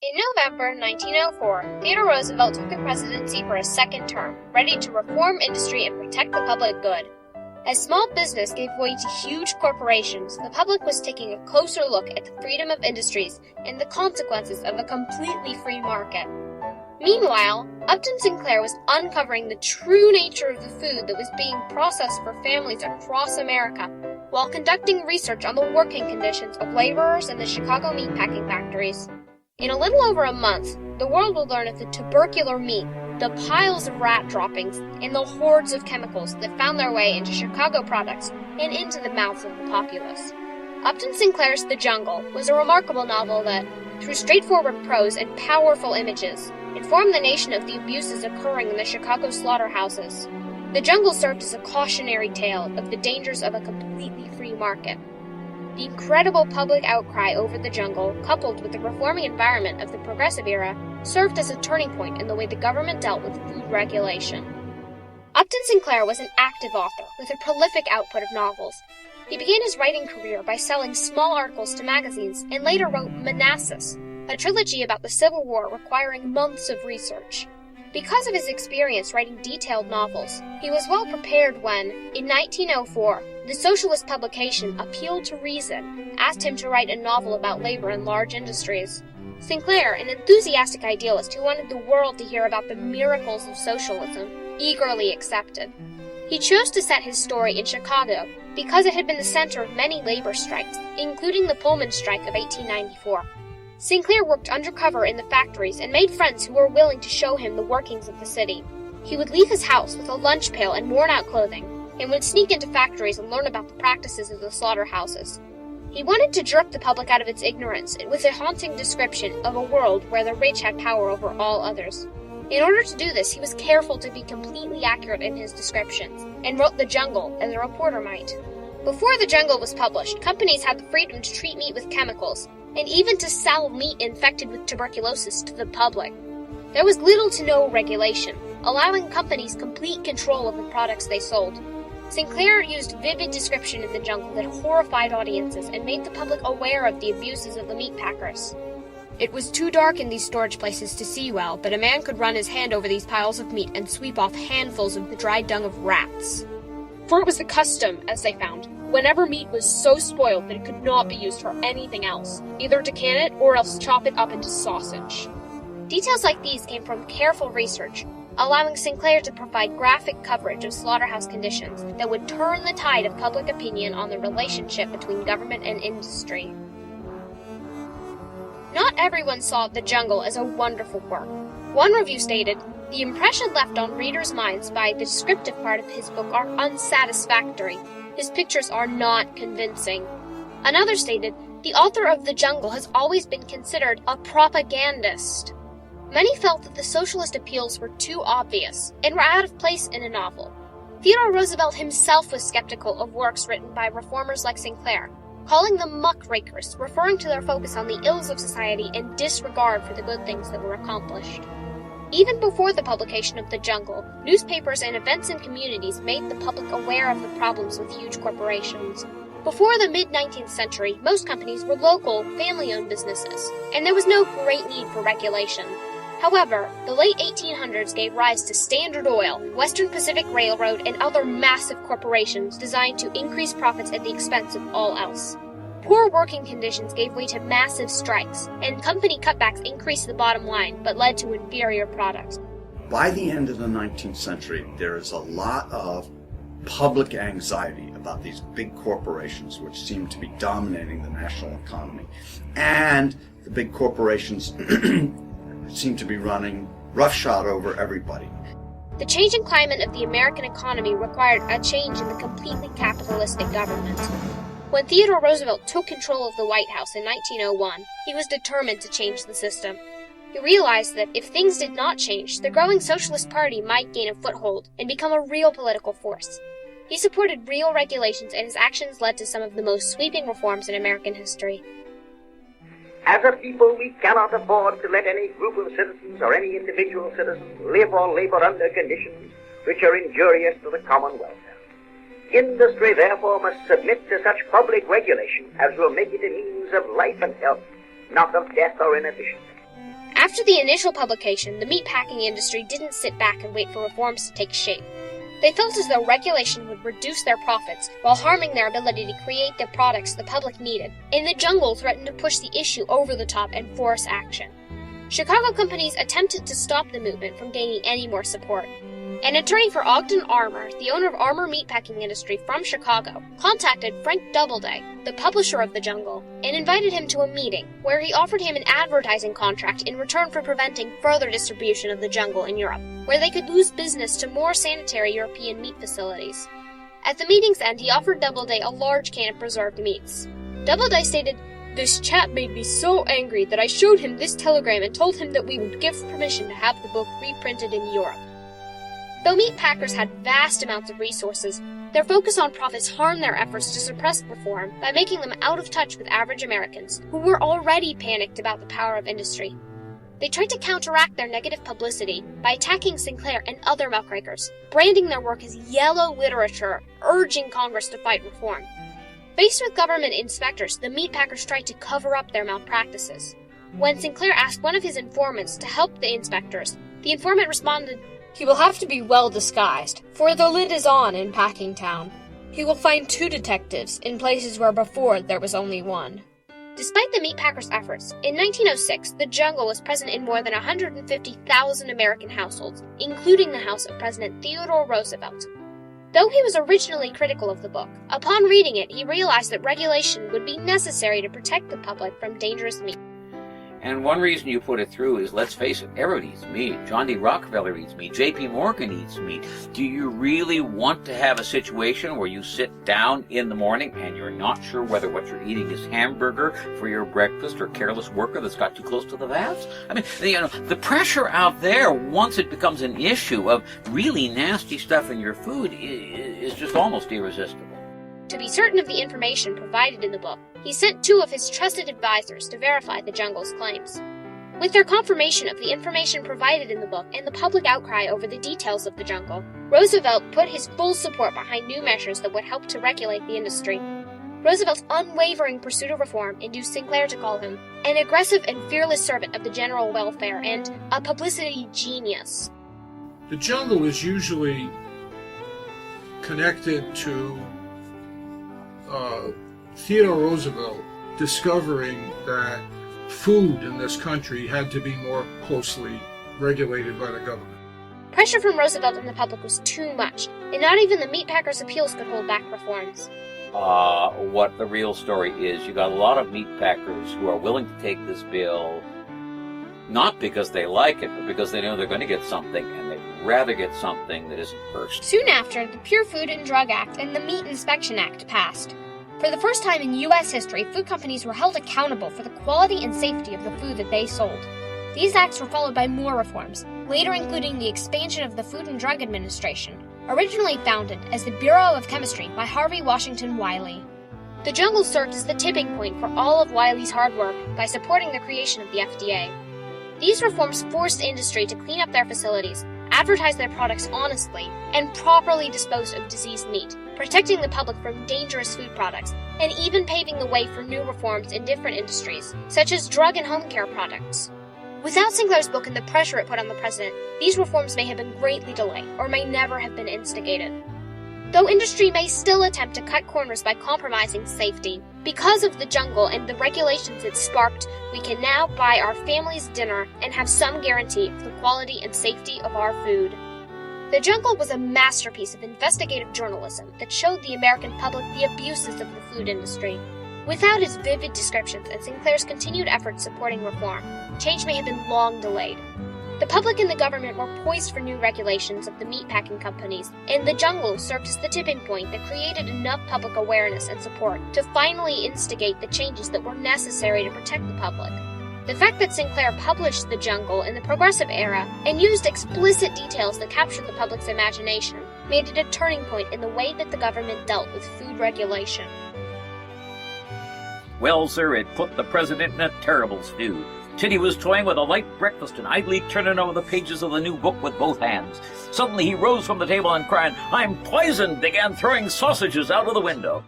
In November 1904, Theodore Roosevelt took the presidency for a second term, ready to reform industry and protect the public good. As small business gave way to huge corporations, the public was taking a closer look at the freedom of industries and the consequences of a completely free market. Meanwhile, Upton Sinclair was uncovering the true nature of the food that was being processed for families across America, while conducting research on the working conditions of laborers in the Chicago meatpacking factories. In a little over a month, the world would learn of the tubercular meat, the piles of rat droppings, and the hordes of chemicals that found their way into Chicago products and into the mouths of the populace. Upton Sinclair's The Jungle was a remarkable novel that, through straightforward prose and powerful images, informed the nation of the abuses occurring in the Chicago slaughterhouses. The Jungle served as a cautionary tale of the dangers of a completely free market. The incredible public outcry over The Jungle, coupled with the reforming environment of the Progressive era, served as a turning point in the way the government dealt with food regulation. Upton Sinclair was an active author with a prolific output of novels. He began his writing career by selling small articles to magazines and later wrote Manassas, a trilogy about the Civil War requiring months of research. Because of his experience writing detailed novels, he was well prepared when, in 1904, the socialist publication Appeal to Reason asked him to write a novel about labor in large industries. Sinclair, an enthusiastic idealist who wanted the world to hear about the miracles of socialism, eagerly accepted. He chose to set his story in Chicago because it had been the center of many labor strikes, including the Pullman strike of 1894. Sinclair worked undercover in the factories and made friends who were willing to show him the workings of the city. He would leave his house with a lunch pail and worn-out clothing, and would sneak into factories and learn about the practices of the slaughterhouses. He wanted to jerk the public out of its ignorance with a haunting description of a world where the rich had power over all others. In order to do this, he was careful to be completely accurate in his descriptions, and wrote The Jungle as a reporter might. Before The Jungle was published, companies had the freedom to treat meat with chemicals, and even to sell meat infected with tuberculosis to the public. There was little to no regulation, allowing companies complete control of the products they sold. Sinclair used vivid description in The Jungle that horrified audiences and made the public aware of the abuses of the meatpackers. It was too dark in these storage places to see well, but a man could run his hand over these piles of meat and sweep off handfuls of the dried dung of rats. For it was the custom, as they found, whenever meat was so spoiled that it could not be used for anything else, either to can it or else chop it up into sausage. Details like these came from careful research, allowing Sinclair to provide graphic coverage of slaughterhouse conditions that would turn the tide of public opinion on the relationship between government and industry. Not everyone saw The Jungle as a wonderful work. One review stated, "The impression left on readers' minds by the descriptive part of his book are unsatisfactory. His pictures are not convincing." Another stated, "The author of The Jungle has always been considered a propagandist." Many felt that the socialist appeals were too obvious and were out of place in a novel. Theodore Roosevelt himself was skeptical of works written by reformers like Sinclair, calling them muckrakers, referring to their focus on the ills of society and disregard for the good things that were accomplished. Even before the publication of The Jungle, newspapers and events in communities made the public aware of the problems with huge corporations. Before the mid-19th century, most companies were local, family-owned businesses, and there was no great need for regulation. However, the late 1800s gave rise to Standard Oil, Western Pacific Railroad, and other massive corporations designed to increase profits at the expense of all else. Poor working conditions gave way to massive strikes, and company cutbacks increased the bottom line, but led to inferior products. By the end of the 19th century, there is a lot of public anxiety about these big corporations which seem to be dominating the national economy. And the big corporations seem to be running roughshod over everybody. The changing climate of the American economy required a change in the completely capitalistic government. When Theodore Roosevelt took control of the White House in 1901, he was determined to change the system. He realized that if things did not change, the growing Socialist Party might gain a foothold and become a real political force. He supported real regulations, and his actions led to some of the most sweeping reforms in American history. As a people, we cannot afford to let any group of citizens or any individual citizen live or labor under conditions which are injurious to the common welfare. Industry, therefore, must submit to such public regulation as will make it a means of life and health, not of death or inefficiency. After the initial publication, the meatpacking industry didn't sit back and wait for reforms to take shape. They felt as though regulation would reduce their profits while harming their ability to create the products the public needed, and the Jungle threatened to push the issue over the top and force action. Chicago companies attempted to stop the movement from gaining any more support. An attorney for Ogden Armour, the owner of Armour Meatpacking Industry from Chicago, contacted Frank Doubleday, the publisher of The Jungle, and invited him to a meeting where he offered him an advertising contract in return for preventing further distribution of The Jungle in Europe, where they could lose business to more sanitary European meat facilities. At the meeting's end, he offered Doubleday a large can of preserved meats. Doubleday stated, "This chap made me so angry that I showed him this telegram and told him that we would give permission to have the book reprinted in Europe." Though meat packers had vast amounts of resources, their focus on profits harmed their efforts to suppress reform by making them out of touch with average Americans, who were already panicked about the power of industry. They tried to counteract their negative publicity by attacking Sinclair and other muckrakers, branding their work as yellow literature, urging Congress to fight reform. Faced with government inspectors, the meat packers tried to cover up their malpractices. When Sinclair asked one of his informants to help the inspectors, the informant responded, "He will have to be well disguised, for the lid is on in Packingtown. He will find 2 detectives in places where before there was only 1. Despite the meatpackers' efforts, in 1906, The Jungle was present in more than 150,000 American households, including the house of President Theodore Roosevelt. Though he was originally critical of the book, upon reading it, he realized that regulation would be necessary to protect the public from dangerous meat. And one reason you put it through is, let's face it, everybody eats meat. John D. Rockefeller eats meat. J.P. Morgan eats meat. Do you really want to have a situation where you sit down in the morning and you're not sure whether what you're eating is hamburger for your breakfast or careless worker that's got too close to the vats? I mean, the pressure out there, once it becomes an issue of really nasty stuff in your food, is just almost irresistible. To be certain of the information provided in the book, he sent 2 of his trusted advisors to verify the Jungle's claims. With their confirmation of the information provided in the book and the public outcry over the details of the Jungle, Roosevelt put his full support behind new measures that would help to regulate the industry. Roosevelt's unwavering pursuit of reform induced Sinclair to call him an aggressive and fearless servant of the general welfare and a publicity genius. The Jungle is usually connected to Theodore Roosevelt discovering that food in this country had to be more closely regulated by the government. Pressure from Roosevelt and the public was too much, and not even the meatpackers' appeals could hold back reforms. What the real story is, you got a lot of meat packers who are willing to take this bill, not because they like it, but because they know they're going to get something, and they'd rather get something that isn't cursed. Soon after, the Pure Food and Drug Act and the Meat Inspection Act passed. For the first time in U.S. history, food companies were held accountable for the quality and safety of the food that they sold. These acts were followed by more reforms, later including the expansion of the Food and Drug Administration, originally founded as the Bureau of Chemistry by Harvey Washington Wiley. The Jungle served as the tipping point for all of Wiley's hard work by supporting the creation of the FDA. These reforms forced industry to clean up their facilities, advertise their products honestly, and properly dispose of diseased meat, protecting the public from dangerous food products, and even paving the way for new reforms in different industries, such as drug and home care products. Without Sinclair's book and the pressure it put on the president, these reforms may have been greatly delayed, or may never have been instigated. Though industry may still attempt to cut corners by compromising safety, because of the Jungle and the regulations it sparked, we can now buy our family's dinner and have some guarantee of the quality and safety of our food. The Jungle was a masterpiece of investigative journalism that showed the American public the abuses of the food industry. Without its vivid descriptions and Sinclair's continued efforts supporting reform, change may have been long delayed. The public and the government were poised for new regulations of the meatpacking companies, and the Jungle served as the tipping point that created enough public awareness and support to finally instigate the changes that were necessary to protect the public. The fact that Sinclair published The Jungle in the Progressive Era and used explicit details that captured the public's imagination made it a turning point in the way that the government dealt with food regulation. Well, sir, it put the president in a terrible stew. Titty was toying with a light breakfast and idly turning over the pages of the new book with both hands. Suddenly he rose from the table and cried, "I'm poisoned!" began throwing sausages out of the window.